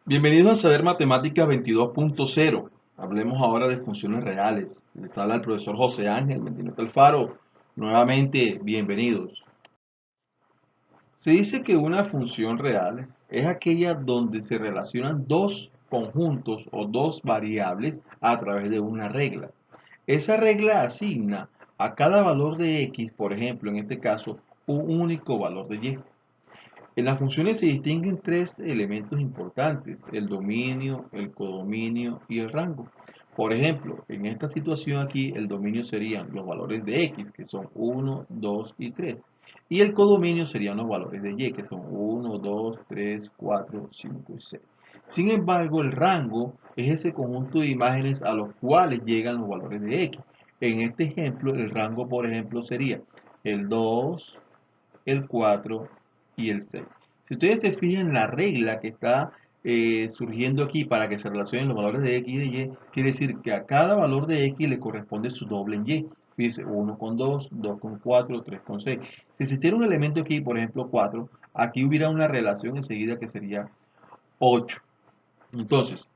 Bienvenidos a Saber Matemáticas 22.0. Hablemos ahora de funciones reales. Les habla el profesor José Ángel Mendino Alfaro. Nuevamente, bienvenidos. Se dice que una función real es aquella donde se relacionan dos conjuntos o dos variables a través de una regla. Esa regla asigna a cada valor de x, por ejemplo, en este caso, un único valor de y. En las funciones se distinguen tres elementos importantes: el dominio, el codominio y el rango. Por ejemplo, en esta situación aquí el dominio serían los valores de x, que son 1, 2 y 3. Y el codominio serían los valores de y, que son 1, 2, 3, 4, 5 y 6. Sin embargo, el rango es ese conjunto de imágenes a los cuales llegan los valores de x. En este ejemplo, el rango, por ejemplo, sería el 2, el 4 y el 6. Si ustedes se fijan en la regla que está surgiendo aquí para que se relacionen los valores de x y de y, quiere decir que a cada valor de x le corresponde su doble en y. Fíjense, 1 con 2, 2 con 4, 3 con 6. Si existiera un elemento aquí, por ejemplo 4, aquí hubiera una relación enseguida que sería 8. Entonces,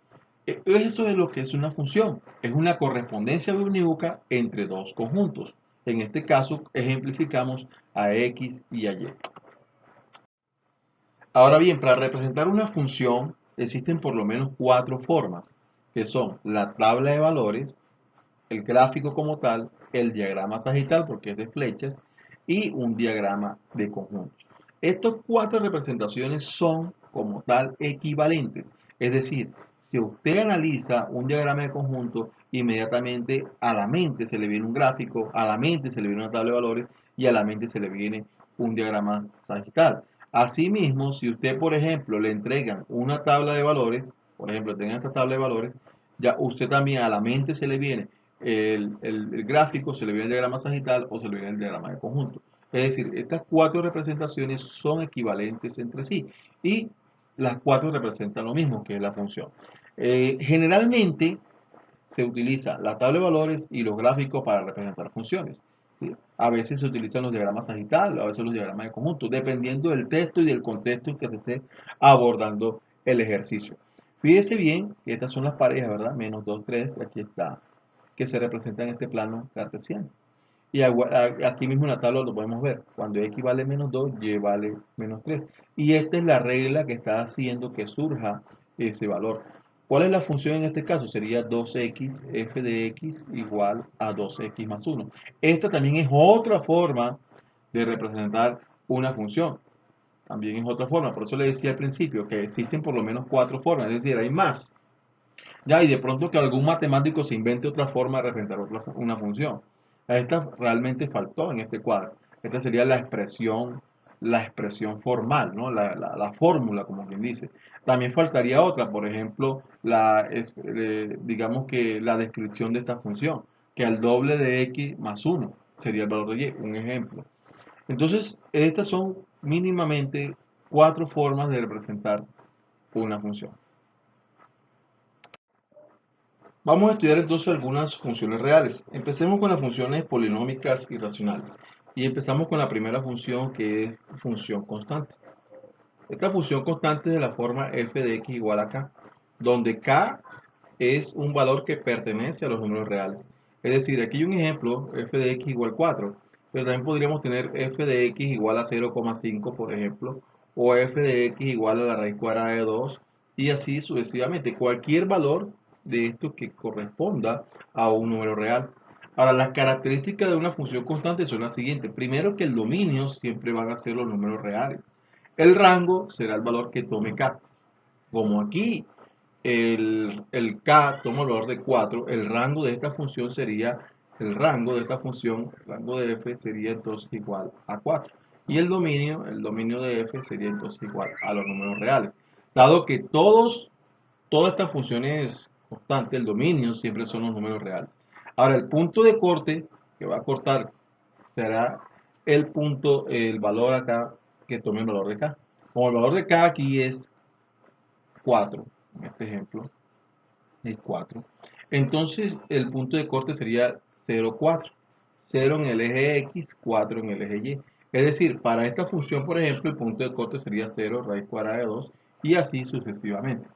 eso es lo que es una función. Es una correspondencia unívoca entre dos conjuntos. En este caso, ejemplificamos a x y a y. Ahora bien, para representar una función existen por lo menos cuatro formas, que son la tabla de valores, el gráfico como tal, el diagrama sagital porque es de flechas y un diagrama de conjuntos. Estas cuatro representaciones son como tal equivalentes, es decir, si usted analiza un diagrama de conjunto, inmediatamente a la mente se le viene un gráfico, a la mente se le viene una tabla de valores y a la mente se le viene un diagrama sagital. Asimismo, si usted, por ejemplo, le entregan una tabla de valores, por ejemplo, tenga esta tabla de valores, ya usted también a la mente se le viene el gráfico, se le viene el diagrama sagital o se le viene el diagrama de conjunto. Es decir, estas cuatro representaciones son equivalentes entre sí y las cuatro representan lo mismo, que es la función. Generalmente se utiliza la tabla de valores y los gráficos para representar funciones. ¿Sí? A veces se utilizan los diagramas sagitales, a veces los diagramas de conjunto, dependiendo del texto y del contexto en que se esté abordando el ejercicio. Fíjese bien que estas son las parejas, ¿verdad? Menos 2, 3, aquí está, que se representa en este plano cartesiano. Y aquí mismo en la tabla lo podemos ver. Cuando x vale menos 2, y vale menos 3. Y esta es la regla que está haciendo que surja ese valor. ¿Cuál es la función en este caso? Sería 2x f de x igual a 2x más 1. Esta también es otra forma de representar una función. También es otra forma. Por eso le decía al principio que existen por lo menos cuatro formas. Es decir, hay más. Ya, y de pronto que algún matemático se invente otra forma de representar una función. Esta realmente faltó en este cuadro. Esta sería la expresión formal, ¿no? La fórmula, como quien dice. También faltaría otra, por ejemplo, digamos que la descripción de esta función, que al doble de x más 1 sería el valor de y, un ejemplo. Entonces, estas son mínimamente cuatro formas de representar una función. Vamos a estudiar entonces algunas funciones reales. Empecemos con las funciones polinómicas y racionales. Y empezamos con la primera función, que es función constante. Esta función constante es de la forma f de x igual a k, donde k es un valor que pertenece a los números reales. Es decir, aquí hay un ejemplo, f de x igual 4, pero también podríamos tener f de x igual a 0,5, por ejemplo, o f de x igual a la raíz cuadrada de 2, y así sucesivamente. Cualquier valor de esto que corresponda a un número real. Ahora, las características de una función constante son las siguientes. Primero, que el dominio siempre van a ser los números reales. El rango será el valor que tome k. Como aquí el k toma el valor de 4, el rango de esta función sería, el rango de esta función, el rango de f sería entonces igual a 4. Y el dominio de f sería entonces igual a los números reales. Dado que todas estas funciones constantes, el dominio siempre son los números reales. Ahora, el punto de corte que va a cortar será el punto, el valor acá que tome el valor de k. Como el valor de k aquí es 4, en este ejemplo, es 4. Entonces, el punto de corte sería 0, 4. 0 en el eje X, 4 en el eje Y. Es decir, para esta función, por ejemplo, el punto de corte sería 0 raíz cuadrada de 2 y así sucesivamente.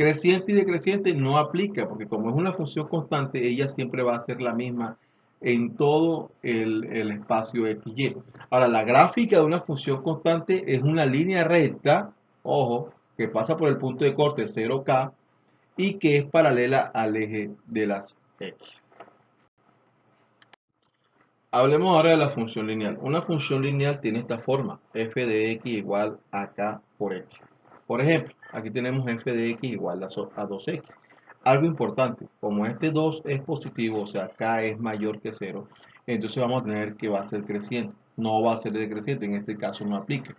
Creciente y decreciente no aplica, porque como es una función constante, ella siempre va a ser la misma en todo el espacio XY. Ahora, la gráfica de una función constante es una línea recta, ojo, que pasa por el punto de corte 0K y que es paralela al eje de las X. Hablemos ahora de la función lineal. Una función lineal tiene esta forma, f de x igual a k por x. Por ejemplo, aquí tenemos f de x igual a 2x. Algo importante, como este 2 es positivo, o sea, k es mayor que 0, entonces vamos a tener que va a ser creciente. No va a ser decreciente, en este caso no aplica.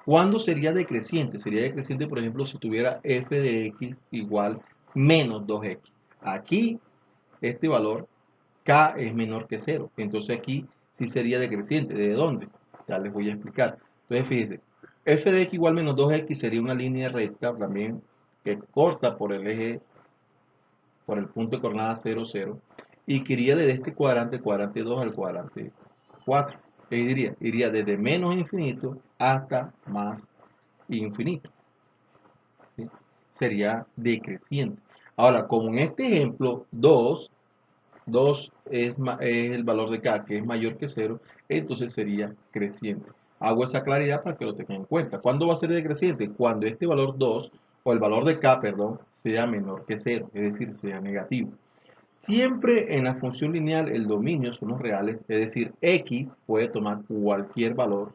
¿Cuándo sería decreciente? Sería decreciente, por ejemplo, si tuviera f de x igual menos 2x. Aquí, este valor k es menor que 0. Entonces aquí sí sería decreciente. ¿De dónde? Ya les voy a explicar. Entonces fíjense, f de x igual menos 2x sería una línea recta también que corta por el eje, por el punto de coordenada 0, 0 y que iría desde este cuadrante 2 al cuadrante 4. ¿Qué diría? Iría desde menos infinito hasta más infinito. ¿Sí? Sería decreciente. Ahora, como en este ejemplo, 2 es el valor de k, que es mayor que 0, entonces sería creciente. Hago esa claridad para que lo tengan en cuenta. ¿Cuándo va a ser decreciente? Cuando este valor 2, o el valor de k, perdón, sea menor que 0, es decir, sea negativo. Siempre en la función lineal el dominio son los reales, es decir, x puede tomar cualquier valor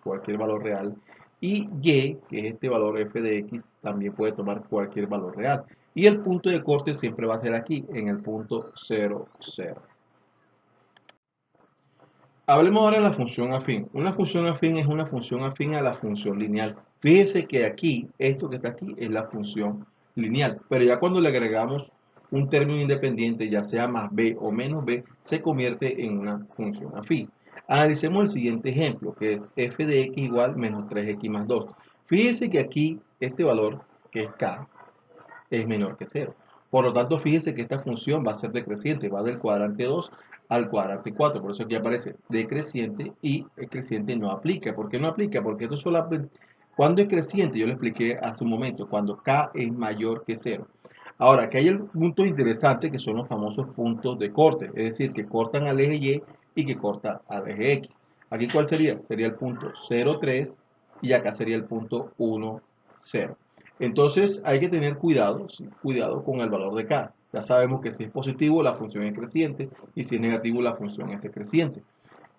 real, y y, que es este valor f de x, también puede tomar cualquier valor real. Y el punto de corte siempre va a ser aquí, en el punto 0, 0. Hablemos ahora de la función afín. Una función afín es una función afín a la función lineal. Fíjese que aquí, esto que está aquí, es la función lineal. Pero ya cuando le agregamos un término independiente, ya sea más b o menos b, se convierte en una función afín. Analicemos el siguiente ejemplo, que es f de x igual menos 3x más 2. Fíjese que aquí, este valor, que es k, es menor que 0. Por lo tanto, fíjese que esta función va a ser decreciente, va del cuadrante 2 al cuadrante 4. Por eso aquí aparece decreciente y el creciente no aplica. ¿Por qué no aplica? Porque esto solamente, cuando es creciente, yo le expliqué hace un momento, cuando k es mayor que 0. Ahora, aquí hay puntos interesantes que son los famosos puntos de corte, es decir, que cortan al eje Y y que cortan al eje X. Aquí, ¿cuál sería? Sería el punto 0,3 y acá sería el punto 1, 0. Entonces hay que tener cuidado, ¿sí? Cuidado con el valor de k. Ya sabemos que si es positivo la función es creciente y si es negativo la función es decreciente.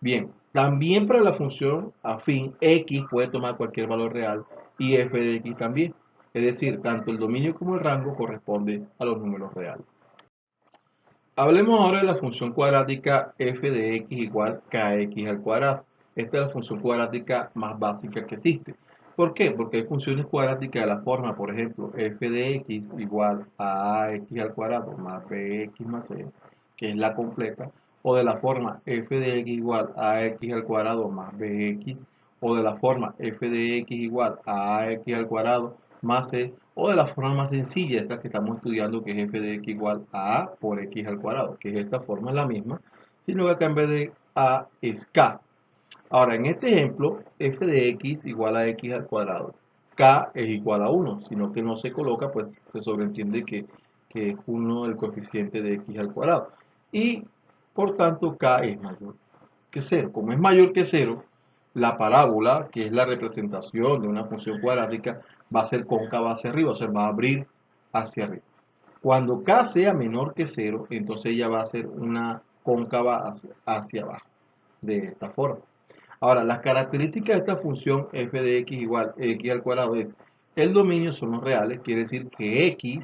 Bien, también para la función afín x puede tomar cualquier valor real y f de x también. Es decir, tanto el dominio como el rango corresponde a los números reales. Hablemos ahora de la función cuadrática f de x igual kx al cuadrado. Esta es la función cuadrática más básica que existe. ¿Por qué? Porque hay funciones cuadráticas de la forma, por ejemplo, f de x igual a ax al cuadrado más bx más c, que es la completa, o de la forma f de x igual a ax al cuadrado más bx, o de la forma f de x igual a ax al cuadrado más c, o de la forma más sencilla, esta que estamos estudiando, que es f de x igual a por x al cuadrado, que es esta forma, es la misma, sino que acá en vez de a es k. Ahora, en este ejemplo, f de x igual a x al cuadrado, k es igual a 1, sino que no se coloca, pues se sobreentiende que es 1 el coeficiente de x al cuadrado. Y, por tanto, k es mayor que 0. Como es mayor que 0, la parábola, que es la representación de una función cuadrática, va a ser cóncava hacia arriba, o sea, va a abrir hacia arriba. Cuando k sea menor que 0, entonces ella va a ser una cóncava hacia abajo, de esta forma. Ahora, las características de esta función f de x igual x al cuadrado es, el dominio son los reales, quiere decir que x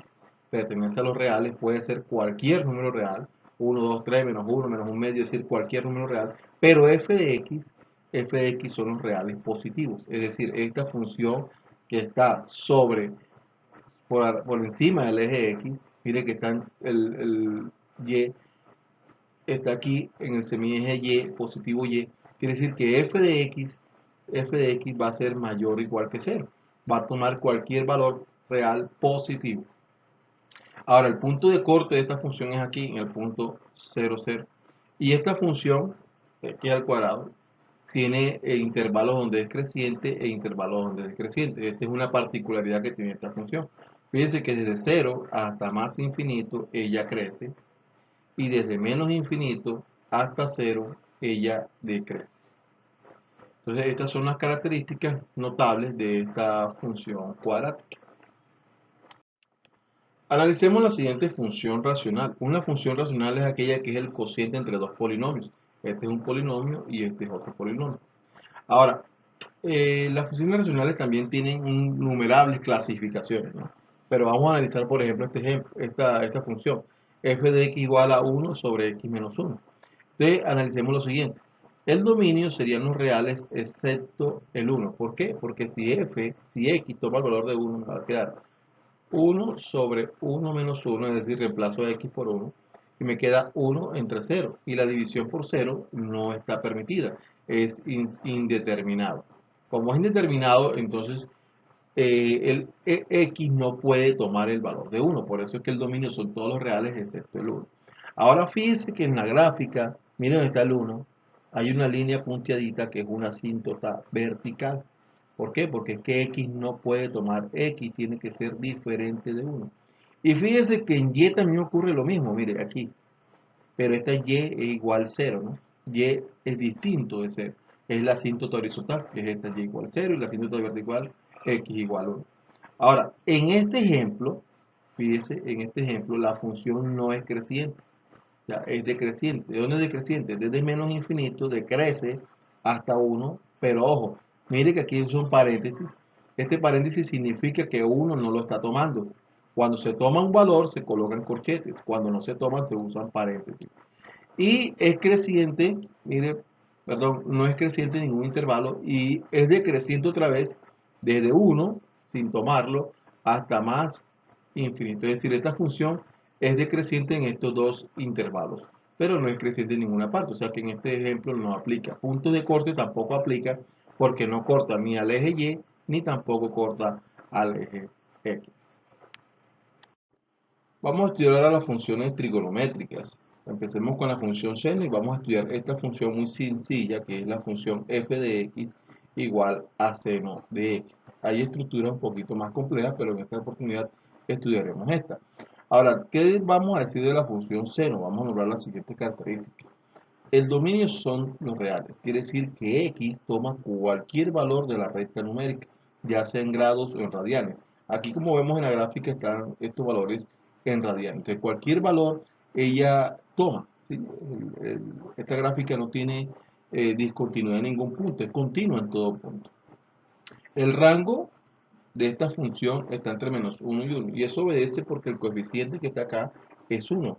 pertenece a los reales, puede ser cualquier número real, 1, 2, 3, menos 1, menos 1 medio, es decir, cualquier número real, pero f de x son los reales positivos, es decir, esta función que está por encima del eje x, mire que está el y, está aquí en el semieje y, positivo y, quiere decir que f de x va a ser mayor o igual que 0. Va a tomar cualquier valor real positivo. Ahora, el punto de corte de esta función es aquí, en el punto 0, 0. Y esta función, x al cuadrado, tiene intervalos donde es creciente e intervalos donde es decreciente. Esta es una particularidad que tiene esta función. Fíjense que desde 0 hasta más infinito ella crece y desde menos infinito hasta 0 ella decrece. Entonces estas son las características notables de esta función cuadrática. Analicemos la siguiente función racional. Una función racional es aquella que es el cociente entre dos polinomios. Este es un polinomio y este es otro polinomio. Ahora, las funciones racionales también tienen innumerables clasificaciones, ¿no? Pero vamos a analizar, por ejemplo, esta función, f de x igual a 1 sobre x menos 1. Entonces, analicemos lo siguiente. El dominio serían los reales excepto el 1. ¿Por qué? Porque si x toma el valor de 1, me va a quedar 1 sobre 1 menos 1, es decir, reemplazo x por 1, y me queda 1 entre 0. Y la división por 0 no está permitida, es indeterminado. Como es indeterminado, entonces x no puede tomar el valor de 1, por eso es que el dominio son todos los reales excepto el 1. Ahora fíjense que en la gráfica, miren donde está el 1, hay una línea punteadita que es una asíntota vertical. ¿Por qué? Porque es que x no puede tomar x, tiene que ser diferente de 1. Y fíjense que en y también ocurre lo mismo, mire aquí, pero esta y es igual a 0, ¿no? Y es distinto de 0. Es la asíntota horizontal, que es esta y igual a 0, y la asíntota vertical, x igual a 1. Ahora, en este ejemplo, fíjese, en este ejemplo, la función no es creciente, ya es decreciente. ¿De dónde es decreciente? Desde menos infinito decrece hasta 1, pero ojo, mire que aquí son paréntesis. Este paréntesis significa que 1 no lo está tomando. Cuando se toma un valor se colocan corchetes, cuando no se toman se usan paréntesis. Y es creciente, mire, perdón, no es creciente en ningún intervalo y es decreciente otra vez desde 1, sin tomarlo, hasta más infinito. Es decir, esta función es decreciente en estos dos intervalos, pero no es creciente en ninguna parte. O sea que en este ejemplo no aplica. Punto de corte tampoco aplica porque no corta ni al eje Y ni tampoco corta al eje X. Vamos a estudiar ahora las funciones trigonométricas. Empecemos con la función seno y vamos a estudiar esta función muy sencilla que es la función f de x igual a seno de x. Hay estructuras un poquito más complejas, pero en esta oportunidad estudiaremos esta. Ahora, ¿qué vamos a decir de la función seno? Vamos a nombrar las siguientes características. El dominio son los reales, quiere decir que x toma cualquier valor de la recta numérica, ya sea en grados o en radianes. Aquí como vemos en la gráfica están estos valores en radianes. De cualquier valor ella toma. ¿Sí? Esta gráfica no tiene discontinuidad en ningún punto, es continua en todo punto. El rango de esta función está entre menos 1 y 1. Y eso obedece porque el coeficiente que está acá es 1.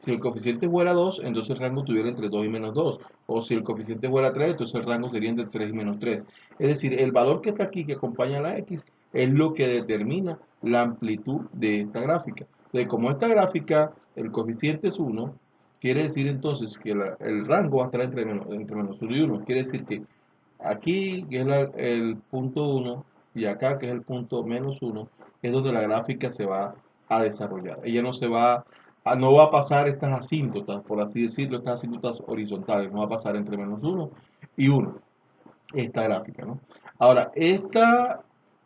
Si el coeficiente fuera 2, entonces el rango tuviera entre 2 y menos 2. O si el coeficiente fuera 3, entonces el rango sería entre 3 y menos 3. Es decir, el valor que está aquí, que acompaña a la x, es lo que determina la amplitud de esta gráfica. Entonces, como esta gráfica, el coeficiente es 1, quiere decir entonces que el rango va a estar entre menos 1 y 1. Quiere decir que aquí, que es el punto 1, y acá, que es el punto menos 1, es donde la gráfica se va a desarrollar. Ella no va a pasar estas asíntotas, por así decirlo, estas asíntotas horizontales, no va a pasar entre menos 1 y 1, esta gráfica, ¿no? Ahora, esta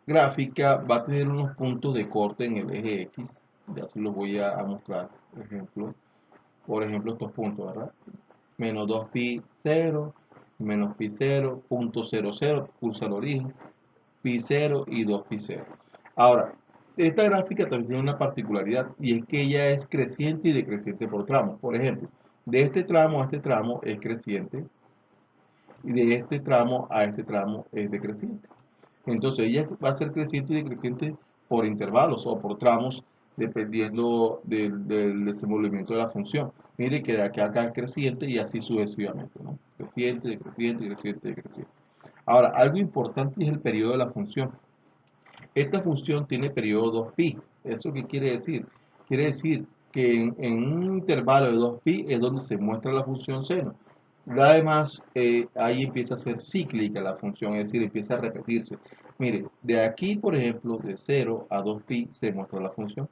gráfica va a tener unos puntos de corte en el eje X, ya se los voy a mostrar, por ejemplo, estos puntos, ¿verdad? Menos 2pi 0, menos pi 0, punto 0, 0, pulsa el origen, pi 0 y 2pi 0. Ahora, esta gráfica también tiene una particularidad y es que ella es creciente y decreciente por tramos. Por ejemplo, de este tramo a este tramo es creciente y de este tramo a este tramo es decreciente. Entonces ella va a ser creciente y decreciente por intervalos o por tramos dependiendo del desenvolvimiento de la función. Mire que de acá a acá es creciente y así sucesivamente, ¿no? Creciente, decreciente, creciente, decreciente. Ahora, algo importante es el periodo de la función. Esta función tiene periodo 2pi. ¿Eso qué quiere decir? Quiere decir que en un intervalo de 2pi es donde se muestra la función seno. Además, ahí empieza a ser cíclica la función, es decir, empieza a repetirse. Mire, de aquí, por ejemplo, de 0 a 2pi se muestra la función.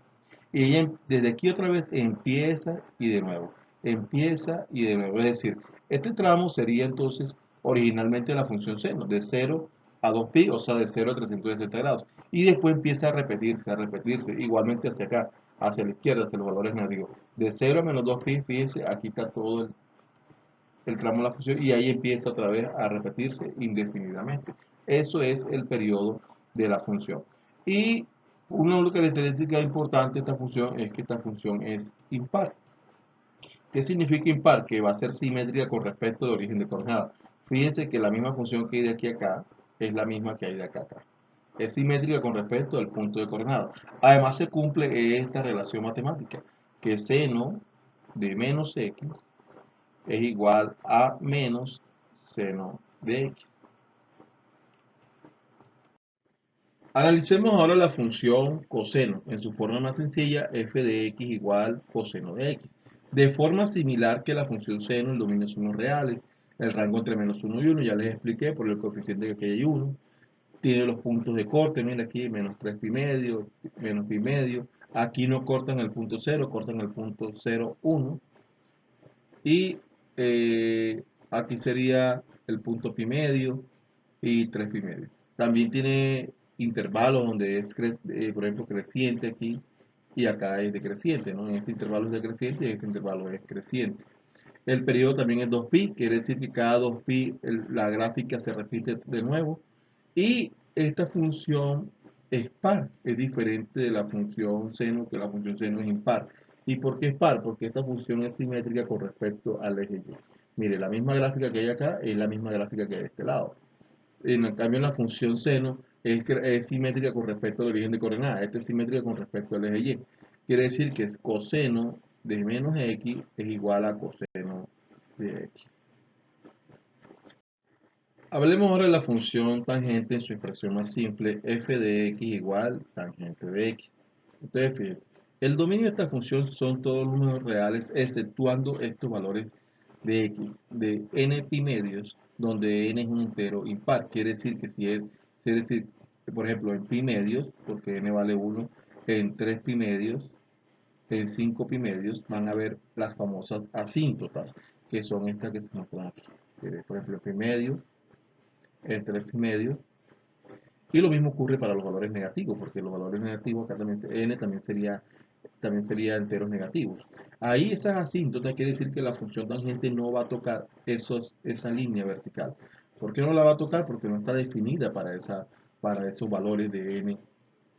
Y ella desde aquí otra vez empieza y de nuevo, empieza y de nuevo. Es decir, este tramo sería entonces originalmente la función seno, de 0 a 2pi, o sea, de 0 a 360 grados. Y después empieza a repetirse, igualmente hacia acá, hacia la izquierda, hacia los valores negativos. De 0 a menos 2pi, fíjense, aquí está todo el tramo de la función y ahí empieza otra vez a repetirse indefinidamente. Eso es el periodo de la función. Y una característica importante de esta función es que esta función es impar. ¿Qué significa impar? Que va a ser simétrica con respecto al origen de coordenadas. Fíjense que la misma función que hay de aquí a acá es la misma que hay de acá a acá. Es simétrica con respecto al punto de coordenadas. Además se cumple esta relación matemática, que seno de menos x es igual a menos seno de x. Analicemos ahora la función coseno. En su forma más sencilla, f de x igual coseno de x. De forma similar que la función seno, el dominio son los reales. El rango entre menos 1 y 1, ya les expliqué por el coeficiente que aquí hay 1. Tiene los puntos de corte, mira aquí, menos 3 pi medio, menos pi medio. Aquí no cortan el punto 0, cortan el punto 0, 1. Y aquí sería el punto pi medio y 3 pi medio. También tiene intervalos donde es, por ejemplo, creciente aquí y acá es decreciente, ¿no? En este intervalo es decreciente y en este intervalo es creciente. El periodo también es 2pi, quiere decir que cada 2pi la gráfica se repite de nuevo. Y esta función es par, es diferente de la función seno, que la función seno es impar. ¿Y por qué es par? Porque esta función es simétrica con respecto al eje Y. Mire, la misma gráfica que hay acá es la misma gráfica que hay de este lado. En cambio, la función seno es simétrica con respecto al origen de coordenadas. Esta es simétrica con respecto al eje Y. Quiere decir que coseno de menos x es igual a coseno de x. Hablemos ahora de la función tangente en su expresión más simple, f de x igual tangente de x. Entonces, fíjense, el dominio de esta función son todos los números reales, exceptuando estos valores de x, de n pi medios, donde n es un entero impar. Quiere decir que si es, quiere decir, por ejemplo, en pi medios, porque n vale 1, en 3 pi medios, en 5 pi medios, van a haber las famosas asíntotas, que son estas que se muestran aquí. Por ejemplo, pi medio, en 3 pi medios. Y lo mismo ocurre para los valores negativos, porque los valores negativos, acá también, n también sería enteros negativos. Ahí esas asíntotas quiere decir que la función tangente no va a tocar esa línea vertical. ¿Por qué no la va a tocar? Porque no está definida para esos valores de n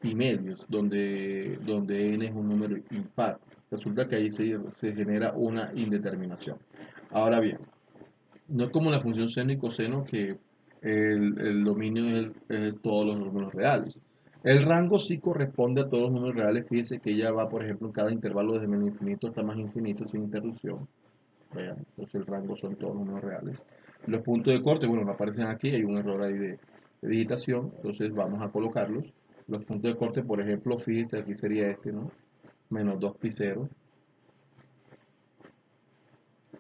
y medios, donde n es un número impar. Resulta que ahí se genera una indeterminación. Ahora bien, no es como la función seno y coseno que el dominio es todos los números reales. El rango sí corresponde a todos los números reales. Fíjense que ella va, por ejemplo, en cada intervalo desde menos infinito hasta más infinito sin interrupción. Vean, entonces el rango son todos los números reales. Los puntos de corte, bueno, no aparecen aquí, hay un error ahí de digitación, entonces vamos a colocarlos. Los puntos de corte, por ejemplo, fíjense, aquí sería este, ¿no? Menos 2 pi 0.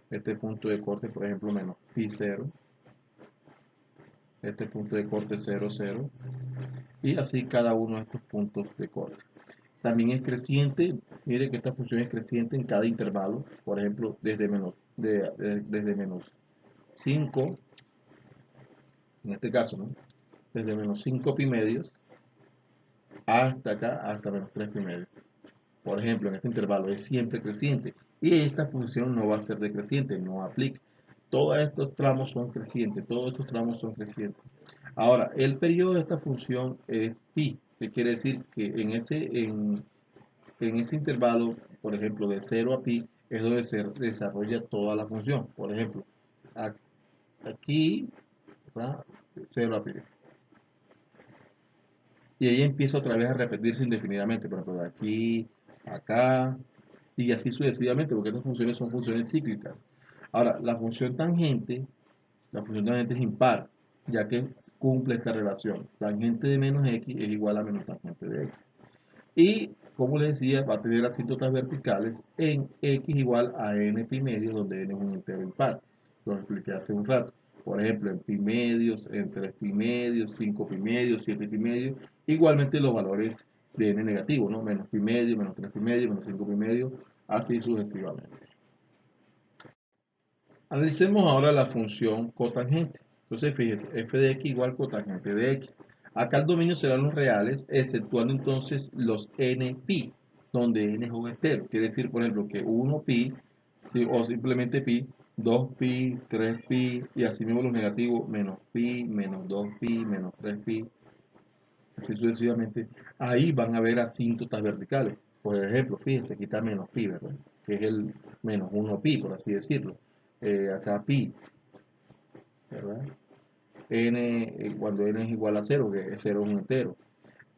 Este punto de corte, por ejemplo, menos pi 0. Este punto de corte 0, 0. Y así cada uno de estos puntos de corte. También es creciente, mire que esta función es creciente en cada intervalo, por ejemplo, desde menos 5, en este caso, ¿no? Desde menos 5 pi medios hasta acá, hasta menos 3 pi medios. Por ejemplo, en este intervalo es siempre creciente y esta función no va a ser decreciente, no aplica. Todos estos tramos son crecientes, todos estos tramos son crecientes. Ahora, el periodo de esta función es pi, que quiere decir que en ese intervalo, por ejemplo, de 0 a pi, es donde se desarrolla toda la función. Por ejemplo, aquí, ¿verdad? 0 a pi. Y ahí empieza otra vez a repetirse indefinidamente, por ejemplo, de aquí, acá, y así sucesivamente, porque estas funciones son funciones cíclicas. Ahora, la función tangente es impar, ya que cumple esta relación. Tangente de menos x es igual a menos tangente de x. Y, como les decía, va a tener asíntotas verticales en x igual a n pi medio, donde n es un entero impar. Lo expliqué hace un rato. Por ejemplo, en pi medios, en 3 pi medios, 5 pi medios, 7 pi medios. Igualmente los valores de n negativo, ¿no? Menos pi medio, menos 3 pi medio, menos 5 pi medio, así sucesivamente. Analicemos ahora la función cotangente. Entonces, fíjense, f de x igual cotangente de x. Acá el dominio serán los reales, exceptuando entonces los NP, donde n es un entero. Quiere decir, por ejemplo, que 1pi, sí, o simplemente pi, 2pi, 3pi, y así mismo los negativos, menos pi, menos 2pi, menos 3pi, así sucesivamente. Ahí van a haber asíntotas verticales. Por ejemplo, fíjense, aquí está menos pi, ¿verdad? Que es el menos 1pi, por así decirlo. Acá pi, ¿verdad? Cuando n es igual a 0, que 0 es un entero.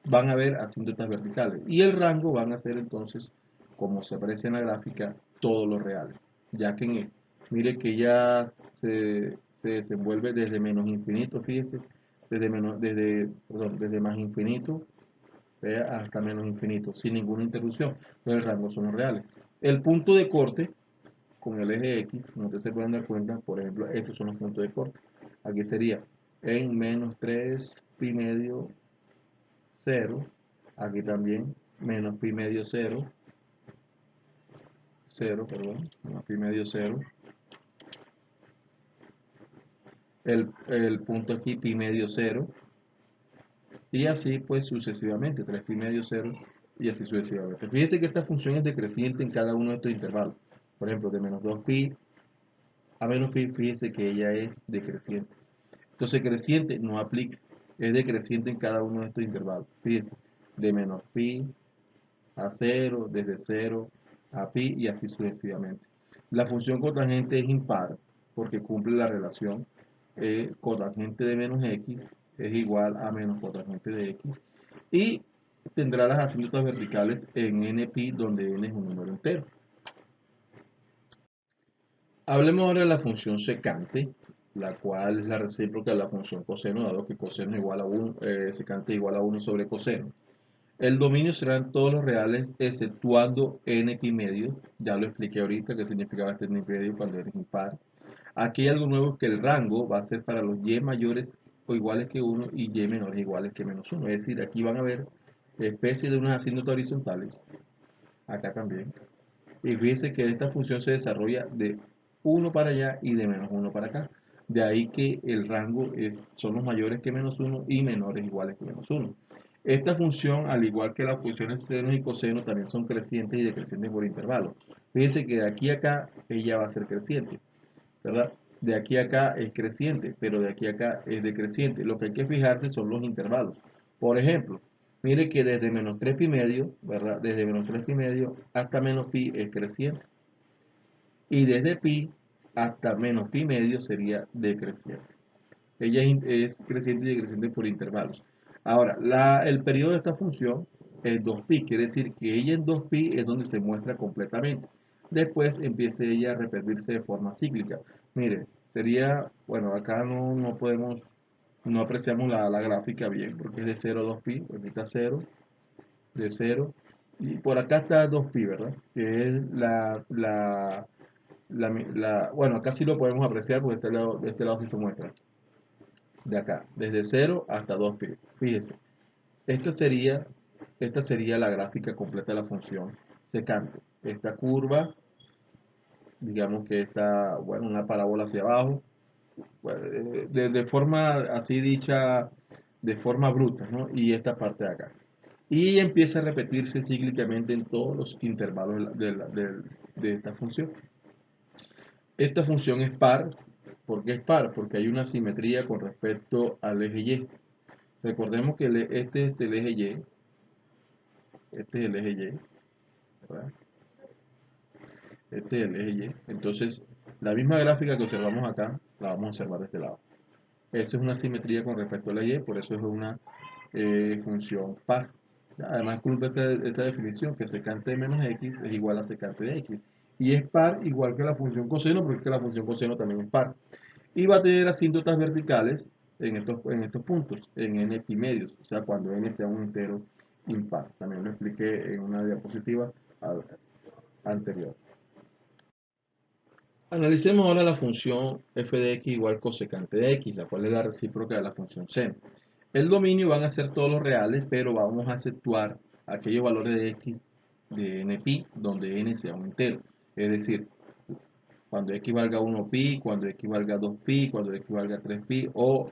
Van a haber asíntotas verticales. Y el rango van a ser entonces, como se aprecia en la gráfica, todos los reales. Ya que mire que ya se desenvuelve desde menos infinito, fíjese, desde más infinito, vea, hasta menos infinito, sin ninguna interrupción. Entonces el rango son los reales. El punto de corte con el eje X, como ustedes se pueden dar cuenta, por ejemplo, estos son los puntos de corte. Aquí sería en menos 3 pi medio 0, aquí también menos pi medio 0, 0, perdón, menos pi medio 0, el punto aquí pi medio 0, y así pues sucesivamente, 3 pi medio 0, y así sucesivamente. Fíjense que esta función es decreciente en cada uno de estos intervalos. Por ejemplo, de menos 2 pi a menos pi, fíjense que ella es decreciente. Entonces, creciente no aplica, es decreciente en cada uno de estos intervalos. Fíjense, de menos pi a 0, desde 0 a pi y así sucesivamente. La función cotangente es impar porque cumple la relación cotangente de menos x es igual a menos cotangente de x y tendrá las asíntotas verticales en n pi donde n es un número entero. Hablemos ahora de la función secante, la cual es la recíproca de la función coseno, dado que coseno es igual a 1, secante es igual a 1 sobre coseno. El dominio serán todos los reales, exceptuando n pi medio. Ya lo expliqué ahorita que significaba este n pi medio cuando eres impar. Aquí hay algo nuevo, que el rango va a ser para los y mayores o iguales que 1 y y menores iguales que menos 1. Es decir, aquí van a haber especies de unas asíntotas horizontales, acá también. Y fíjense que esta función se desarrolla de 1 para allá y de menos 1 para acá. De ahí que el rango son los mayores que menos 1 y menores iguales que menos 1. Esta función, al igual que las funciones seno y coseno, también son crecientes y decrecientes por intervalos. Fíjense que de aquí a acá ella va a ser creciente, ¿verdad? De aquí a acá es creciente, pero de aquí a acá es decreciente. Lo que hay que fijarse son los intervalos. Por ejemplo, mire que desde menos 3 pi medio, ¿verdad? Desde menos 3 pi medio hasta menos pi es creciente. Y desde pi hasta menos pi medio sería decreciente. Ella es creciente y decreciente por intervalos. Ahora, el periodo de esta función es 2pi, quiere decir que ella en 2pi es donde se muestra completamente. Después empieza ella a repetirse de forma cíclica. Mire, sería, bueno, acá no podemos, no apreciamos la gráfica bien, porque es de 0 a 2pi, aquí está 0, de 0, y por acá está 2pi, ¿verdad? Que es bueno, acá sí lo podemos apreciar, porque de este lado sí se muestra de acá, desde 0 hasta 2pi. Fíjese, esta sería, esta sería la gráfica completa de la función secante. Esta curva, digamos que está, bueno, una parábola hacia abajo, bueno, de forma así dicha, de forma bruta, ¿no? Y esta parte de acá. Y empieza a repetirse cíclicamente en todos los intervalos de esta función. Esta función es par. ¿Por qué es par? Porque hay una simetría con respecto al eje Y. Recordemos que este es el eje Y, este es el eje Y, ¿verdad? Este es el eje Y. Entonces, la misma gráfica que observamos acá, la vamos a observar de este lado. Esto es una simetría con respecto al eje Y, por eso es una función par. Además, cumple esta definición, que secante de menos x es igual a secante de x. Y es par igual que la función coseno, porque es que la función coseno también es par. Y va a tener asíntotas verticales en estos puntos, en n pi medios, o sea, cuando n sea un entero impar. También lo expliqué en una diapositiva anterior. Analicemos ahora la función f de x igual cosecante de x, la cual es la recíproca de la función seno. El dominio van a ser todos los reales, pero vamos a exceptuar aquellos valores de x de n pi, donde n sea un entero. Es decir, cuando x valga 1pi, cuando x valga 2pi, cuando x valga 3pi o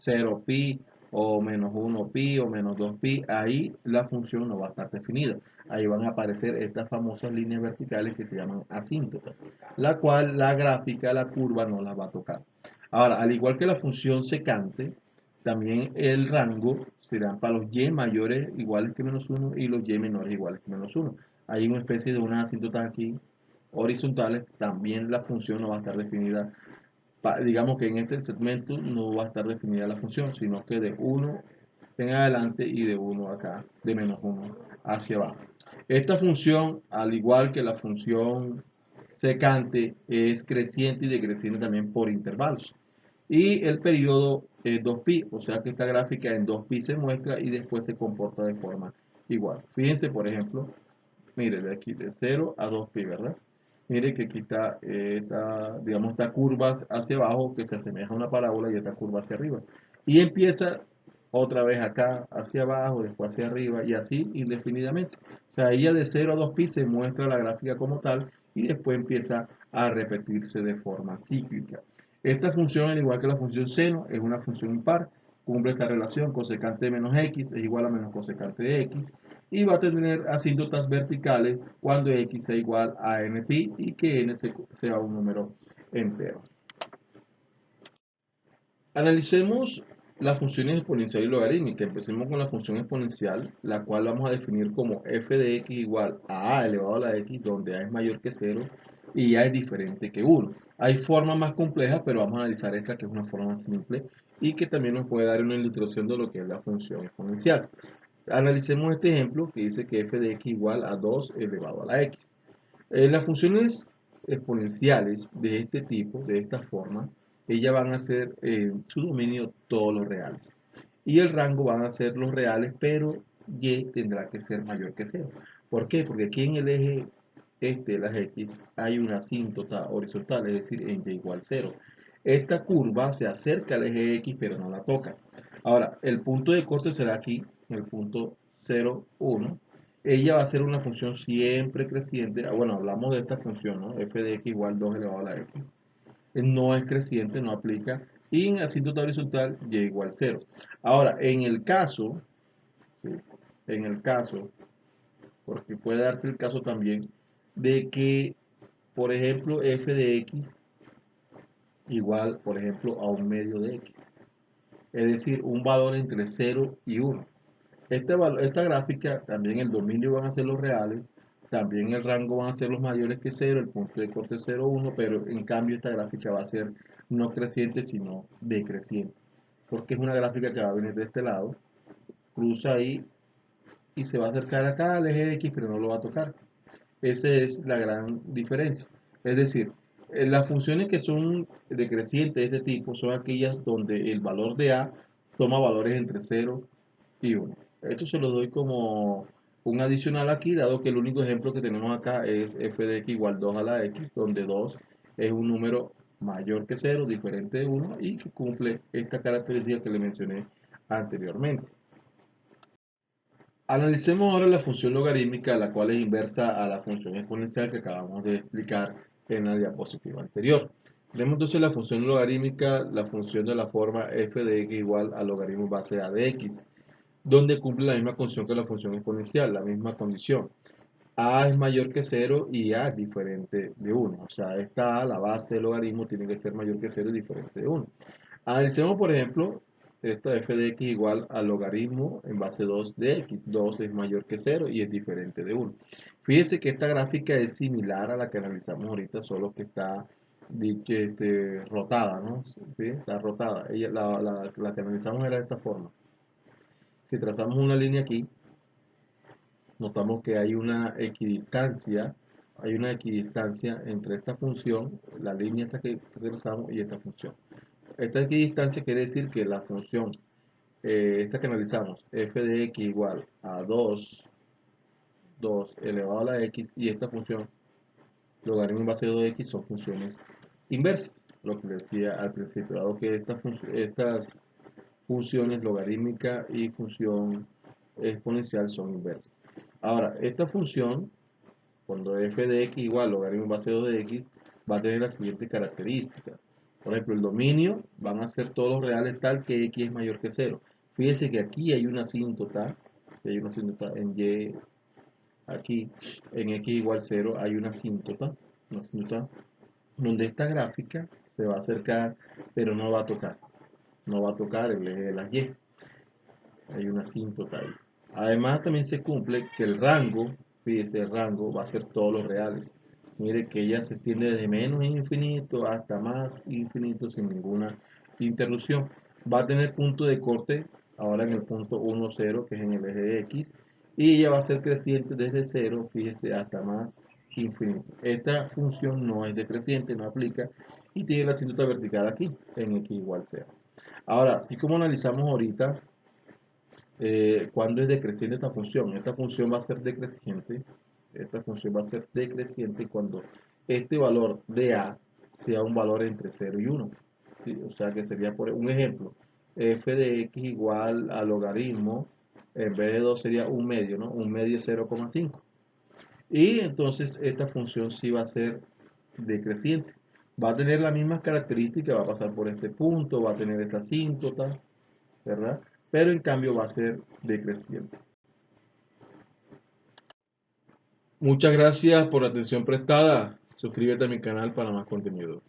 0pi o menos 1 pi o menos 2 pi, ahí la función no va a estar definida. Ahí van a aparecer estas famosas líneas verticales que se llaman asíntotas, la cual la gráfica, la curva no la va a tocar. Ahora, al igual que la función secante, también el rango será para los y mayores iguales que menos 1 y los y menores iguales que menos 1. Hay una especie de unas asíntotas aquí horizontales, también la función no va a estar definida. Digamos que en este segmento no va a estar definida la función, sino que de 1 en adelante y de 1 acá, de menos 1 hacia abajo. Esta función, al igual que la función secante, es creciente y decreciente también por intervalos. Y el periodo es 2pi, o sea que esta gráfica en 2pi se muestra y después se comporta de forma igual. Fíjense, por ejemplo, mire, de aquí de 0 a 2pi, ¿verdad? Mire que aquí está, digamos, esta curva hacia abajo que se asemeja a una parábola y esta curva hacia arriba. Y empieza otra vez acá, hacia abajo, después hacia arriba y así indefinidamente. O sea, ella de 0 a 2pi se muestra la gráfica como tal y después empieza a repetirse de forma cíclica. Esta función, al igual que la función seno, es una función impar, cumple esta relación, cosecante de menos x es igual a menos cosecante de x, y va a tener asíntotas verticales cuando x sea igual a npi y que n sea un número entero. Analicemos las funciones exponencial y logarítmica. Empecemos con la función exponencial, la cual vamos a definir como f de x igual a elevado a la x, donde a es mayor que 0 y a es diferente que 1. Hay formas más complejas, pero vamos a analizar esta que es una forma simple y que también nos puede dar una ilustración de lo que es la función exponencial. Analicemos este ejemplo que dice que f de x igual a 2 elevado a la x. Las funciones exponenciales de este tipo, de esta forma, ellas van a ser en su dominio todos los reales. Y el rango van a ser los reales, pero y tendrá que ser mayor que 0. ¿Por qué? Porque aquí en el eje de las x hay una asíntota horizontal, es decir, en y igual 0. Esta curva se acerca al eje x, pero no la toca. Ahora, el punto de corte será aquí, en el punto 0, 1. Ella va a ser una función siempre creciente. Bueno, hablamos de esta función, ¿no? F de x igual 2 elevado a la x. No es creciente, no aplica. Y en asíntota horizontal, y igual 0. Ahora, en el caso, ¿sí? En el caso, porque puede darse el caso también, de que, por ejemplo, f de x igual, por ejemplo, a un medio de x. Es decir, un valor entre 0 y 1. Esta gráfica, también el dominio van a ser los reales, también el rango van a ser los mayores que 0, el punto de corte 0, 1, pero en cambio esta gráfica va a ser no creciente, sino decreciente, porque es una gráfica que va a venir de este lado, cruza ahí y se va a acercar acá al eje de x, pero no lo va a tocar. Esa es la gran diferencia. Es decir, las funciones que son decrecientes de este tipo son aquellas donde el valor de a toma valores entre 0 y 1. Esto se lo doy como un adicional aquí, dado que el único ejemplo que tenemos acá es f de x igual 2 a la x, donde 2 es un número mayor que 0, diferente de 1 y que cumple esta característica que le mencioné anteriormente. Analicemos ahora la función logarítmica, la cual es inversa a la función exponencial que acabamos de explicar en la diapositiva anterior. Tenemos entonces la función logarítmica, la función de la forma f de x igual al logaritmo base a de x, donde cumple la misma condición que la función exponencial, la misma condición. A es mayor que 0 y A es diferente de 1. O sea, esta A, la base del logaritmo, tiene que ser mayor que 0 y diferente de 1. Analicemos, por ejemplo, esta f de x igual al logaritmo en base 2 de x. 2 es mayor que 0 y es diferente de 1. Fíjese que esta gráfica es similar a la que analizamos ahorita, solo que está rotada, ¿no? ¿Sí? Está rotada. La que analizamos era de esta forma. Si trazamos una línea aquí, notamos que hay una equidistancia entre esta función, la línea esta que trazamos y esta función. Esta equidistancia quiere decir que la función, esta que analizamos, f de x igual a 2 elevado a la x, y esta función, logaritmo en base de 2x, son funciones inversas. Lo que les decía al principio, dado que estas funciones logarítmica y función exponencial son inversas. Ahora, esta función, cuando f de x igual logaritmo en base de 2 de x, va a tener las siguientes características. Por ejemplo, el dominio van a ser todos los reales tal que x es mayor que 0. Fíjese que aquí hay una asíntota, en Y, aquí en X igual 0 hay una asíntota donde esta gráfica se va a acercar, pero no va a tocar el eje de las Y. Hay una asíntota ahí. Además también se cumple que el rango, fíjese, el rango va a ser todos los reales. Mire que ella se extiende desde menos infinito hasta más infinito sin ninguna interrupción. Va a tener punto de corte ahora en el punto 1, 0, que es en el eje de X, y ella va a ser creciente desde 0, fíjese, hasta más infinito. Esta función no es decreciente, no aplica, y tiene la asíntota vertical aquí, en X igual 0. Ahora, así como analizamos ahorita, cuando es decreciente esta función va a ser decreciente, esta función va a ser decreciente cuando este valor de A sea un valor entre 0 y 1. ¿Sí? O sea que sería, por un ejemplo, f de x igual a logaritmo, en vez de 2 sería un medio, ¿no? Un medio 0,5. Y entonces esta función sí va a ser decreciente. Va a tener las mismas características, va a pasar por este punto, va a tener esta asíntota, ¿verdad? Pero en cambio va a ser decreciente. Muchas gracias por la atención prestada. Suscríbete a mi canal para más contenido.